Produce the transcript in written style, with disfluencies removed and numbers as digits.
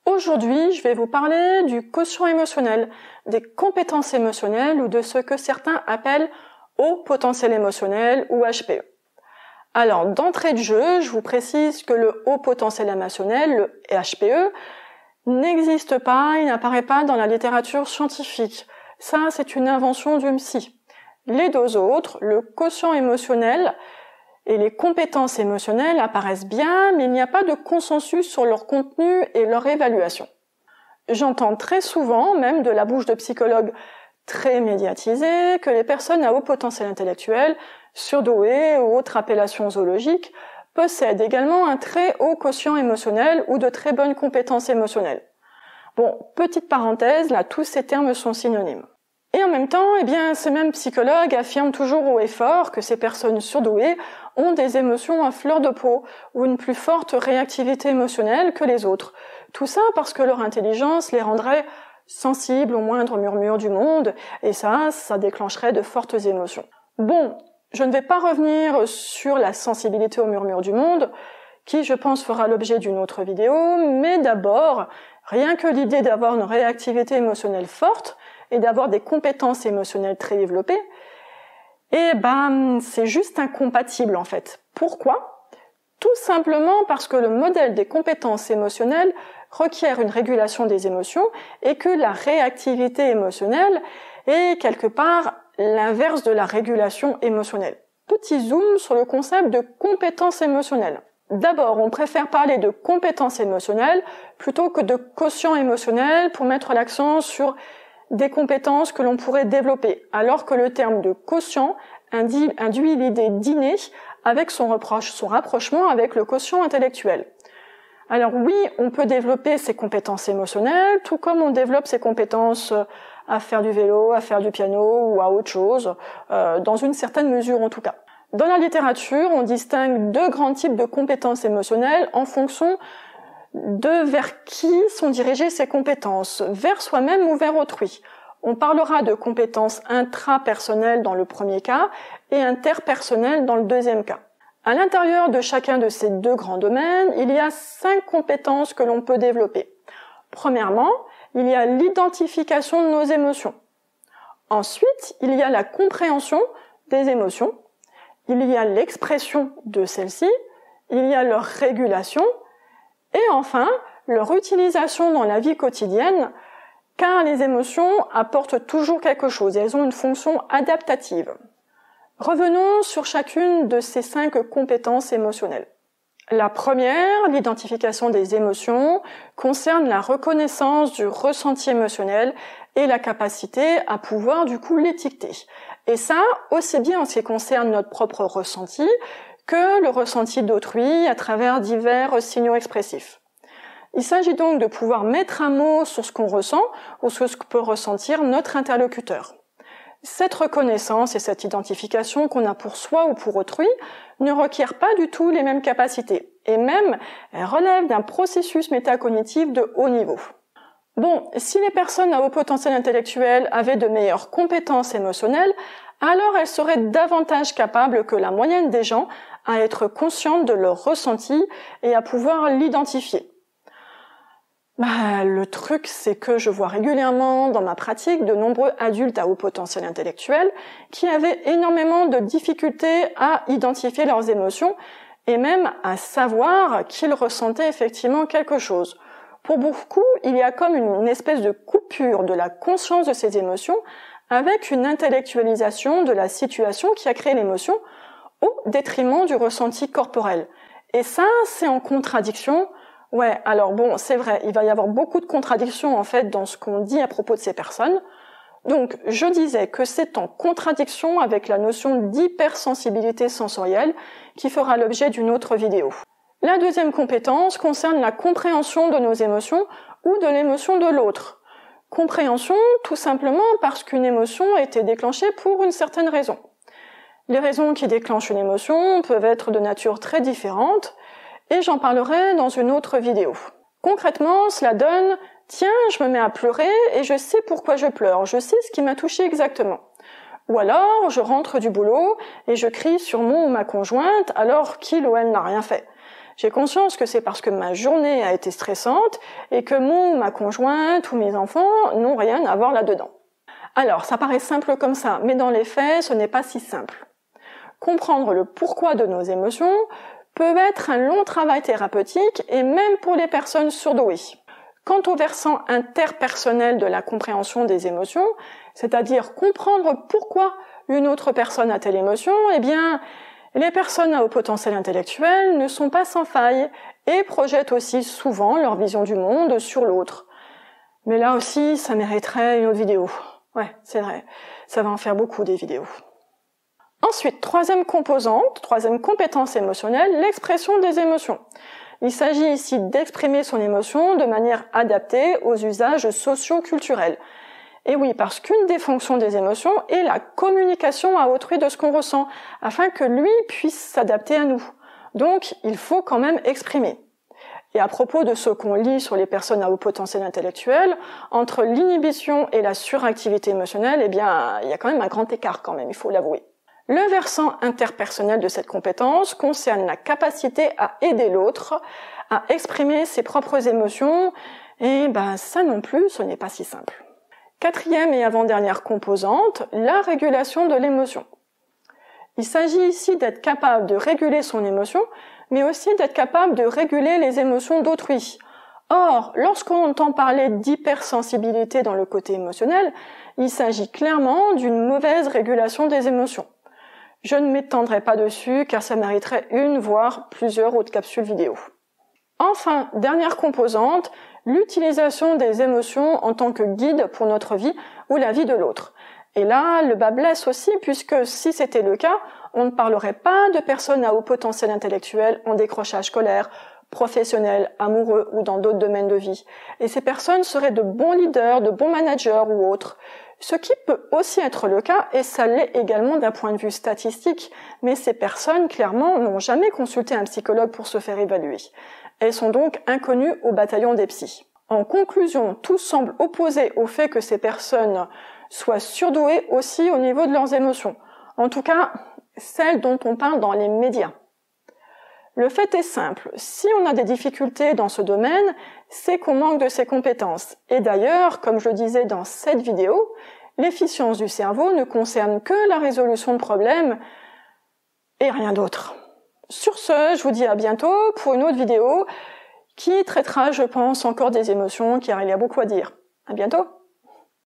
Aujourd'hui, je vais vous parler du quotient émotionnel, des compétences émotionnelles ou de ce que certains appellent haut potentiel émotionnel ou HPE. Alors, d'entrée de jeu, je vous précise que le haut potentiel émotionnel, le HPE, n'existe pas, il n'apparaît pas dans la littérature scientifique. Ça, c'est une invention du psy. Les deux autres, le quotient émotionnel et les compétences émotionnelles apparaissent bien, mais il n'y a pas de consensus sur leur contenu et leur évaluation. J'entends très souvent, même de la bouche de psychologues très médiatisés, que les personnes à haut potentiel intellectuel, surdouées ou autres appellations zoologiques, possèdent également un très haut quotient émotionnel ou de très bonnes compétences émotionnelles. Bon, petite parenthèse, là, tous ces termes sont synonymes. Et en même temps, ces mêmes psychologues affirment toujours haut et fort que ces personnes surdouées ont des émotions à fleur de peau ou une plus forte réactivité émotionnelle que les autres. Tout ça parce que leur intelligence les rendrait sensibles aux moindres murmures du monde, et ça déclencherait de fortes émotions. Bon, je ne vais pas revenir sur la sensibilité aux murmures du monde, qui je pense fera l'objet d'une autre vidéo, mais d'abord, rien que l'idée d'avoir une réactivité émotionnelle forte, et d'avoir des compétences émotionnelles très développées, c'est juste incompatible en fait. Pourquoi ? Tout simplement parce que le modèle des compétences émotionnelles requiert une régulation des émotions et que la réactivité émotionnelle est quelque part l'inverse de la régulation émotionnelle. Petit zoom sur le concept de compétences émotionnelles. D'abord, on préfère parler de compétences émotionnelles plutôt que de quotient émotionnel pour mettre l'accent sur des compétences que l'on pourrait développer, alors que le terme de quotient induit l'idée d'inné avec son rapprochement avec le quotient intellectuel. Alors oui, on peut développer ses compétences émotionnelles, tout comme on développe ses compétences à faire du vélo, à faire du piano ou à autre chose, dans une certaine mesure en tout cas. Dans la littérature, on distingue deux grands types de compétences émotionnelles en fonction de vers qui sont dirigées ces compétences, vers soi-même ou vers autrui. On parlera de compétences intrapersonnelles dans le premier cas et interpersonnelles dans le deuxième cas. À l'intérieur de chacun de ces deux grands domaines, il y a 5 compétences que l'on peut développer. Premièrement, il y a l'identification de nos émotions. Ensuite, il y a la compréhension des émotions. Il y a l'expression de celles-ci. Il y a leur régulation. Et enfin, leur utilisation dans la vie quotidienne, car les émotions apportent toujours quelque chose, elles ont une fonction adaptative. Revenons sur chacune de ces 5 compétences émotionnelles. La première, l'identification des émotions, concerne la reconnaissance du ressenti émotionnel et la capacité à pouvoir du coup l'étiqueter. Et ça, aussi bien en ce qui concerne notre propre ressenti, que le ressenti d'autrui à travers divers signaux expressifs. Il s'agit donc de pouvoir mettre un mot sur ce qu'on ressent ou sur ce que peut ressentir notre interlocuteur. Cette reconnaissance et cette identification qu'on a pour soi ou pour autrui ne requièrent pas du tout les mêmes capacités et même elles relèvent d'un processus métacognitif de haut niveau. Bon, si les personnes à haut potentiel intellectuel avaient de meilleures compétences émotionnelles, alors elles seraient davantage capables que la moyenne des gens à être conscientes de leur ressenti et à pouvoir l'identifier. Le truc, c'est que je vois régulièrement dans ma pratique de nombreux adultes à haut potentiel intellectuel qui avaient énormément de difficultés à identifier leurs émotions et même à savoir qu'ils ressentaient effectivement quelque chose. Pour beaucoup, il y a comme une espèce de coupure de la conscience de ces émotions avec une intellectualisation de la situation qui a créé l'émotion au détriment du ressenti corporel. Et ça, c'est en contradiction. Ouais, alors bon, c'est vrai, il va y avoir beaucoup de contradictions en fait dans ce qu'on dit à propos de ces personnes. Donc, je disais que c'est en contradiction avec la notion d'hypersensibilité sensorielle qui fera l'objet d'une autre vidéo. La deuxième compétence concerne la compréhension de nos émotions ou de l'émotion de l'autre. Compréhension, tout simplement parce qu'une émotion a été déclenchée pour une certaine raison. Les raisons qui déclenchent une émotion peuvent être de nature très différente, et j'en parlerai dans une autre vidéo. Concrètement, cela donne « Tiens, je me mets à pleurer et je sais pourquoi je pleure, je sais ce qui m'a touché exactement. » Ou alors, je rentre du boulot et je crie sur mon ou ma conjointe alors qu'il ou elle n'a rien fait. J'ai conscience que c'est parce que ma journée a été stressante et que mon ou ma conjointe ou mes enfants n'ont rien à voir là-dedans. Alors, ça paraît simple comme ça, mais dans les faits, ce n'est pas si simple. Comprendre le pourquoi de nos émotions peut être un long travail thérapeutique et même pour les personnes surdouées. Quant au versant interpersonnel de la compréhension des émotions, c'est-à-dire comprendre pourquoi une autre personne a telle émotion, eh bien, les personnes à haut potentiel intellectuel ne sont pas sans faille et projettent aussi souvent leur vision du monde sur l'autre. Mais là aussi, ça mériterait une autre vidéo. Ouais, c'est vrai, ça va en faire beaucoup des vidéos. Ensuite, troisième composante, troisième compétence émotionnelle, l'expression des émotions. Il s'agit ici d'exprimer son émotion de manière adaptée aux usages socio-culturels. Et oui, parce qu'une des fonctions des émotions est la communication à autrui de ce qu'on ressent, afin que lui puisse s'adapter à nous. Donc, il faut quand même exprimer. Et à propos de ce qu'on lit sur les personnes à haut potentiel intellectuel, entre l'inhibition et la suractivité émotionnelle, eh bien, il y a quand même un grand écart quand même, il faut l'avouer. Le versant interpersonnel de cette compétence concerne la capacité à aider l'autre, à exprimer ses propres émotions, et ça non plus, ce n'est pas si simple. Quatrième et avant-dernière composante, la régulation de l'émotion. Il s'agit ici d'être capable de réguler son émotion, mais aussi d'être capable de réguler les émotions d'autrui. Or, lorsqu'on entend parler d'hypersensibilité dans le côté émotionnel, il s'agit clairement d'une mauvaise régulation des émotions. Je ne m'étendrai pas dessus car ça mériterait une voire plusieurs autres capsules vidéo. Enfin, dernière composante, l'utilisation des émotions en tant que guide pour notre vie ou la vie de l'autre. Et là, le bas blesse aussi puisque si c'était le cas, on ne parlerait pas de personnes à haut potentiel intellectuel en décrochage scolaire, professionnel, amoureux ou dans d'autres domaines de vie. Et ces personnes seraient de bons leaders, de bons managers ou autres. Ce qui peut aussi être le cas, et ça l'est également d'un point de vue statistique, mais ces personnes, clairement, n'ont jamais consulté un psychologue pour se faire évaluer. Elles sont donc inconnues au bataillon des psys. En conclusion, tout semble opposé au fait que ces personnes soient surdouées aussi au niveau de leurs émotions. En tout cas, celles dont on parle dans les médias. Le fait est simple, si on a des difficultés dans ce domaine, c'est qu'on manque de ces compétences. Et d'ailleurs, comme je le disais dans cette vidéo, l'efficience du cerveau ne concerne que la résolution de problèmes et rien d'autre. Sur ce, je vous dis à bientôt pour une autre vidéo qui traitera, je pense, encore des émotions, car il y a beaucoup à dire. À bientôt!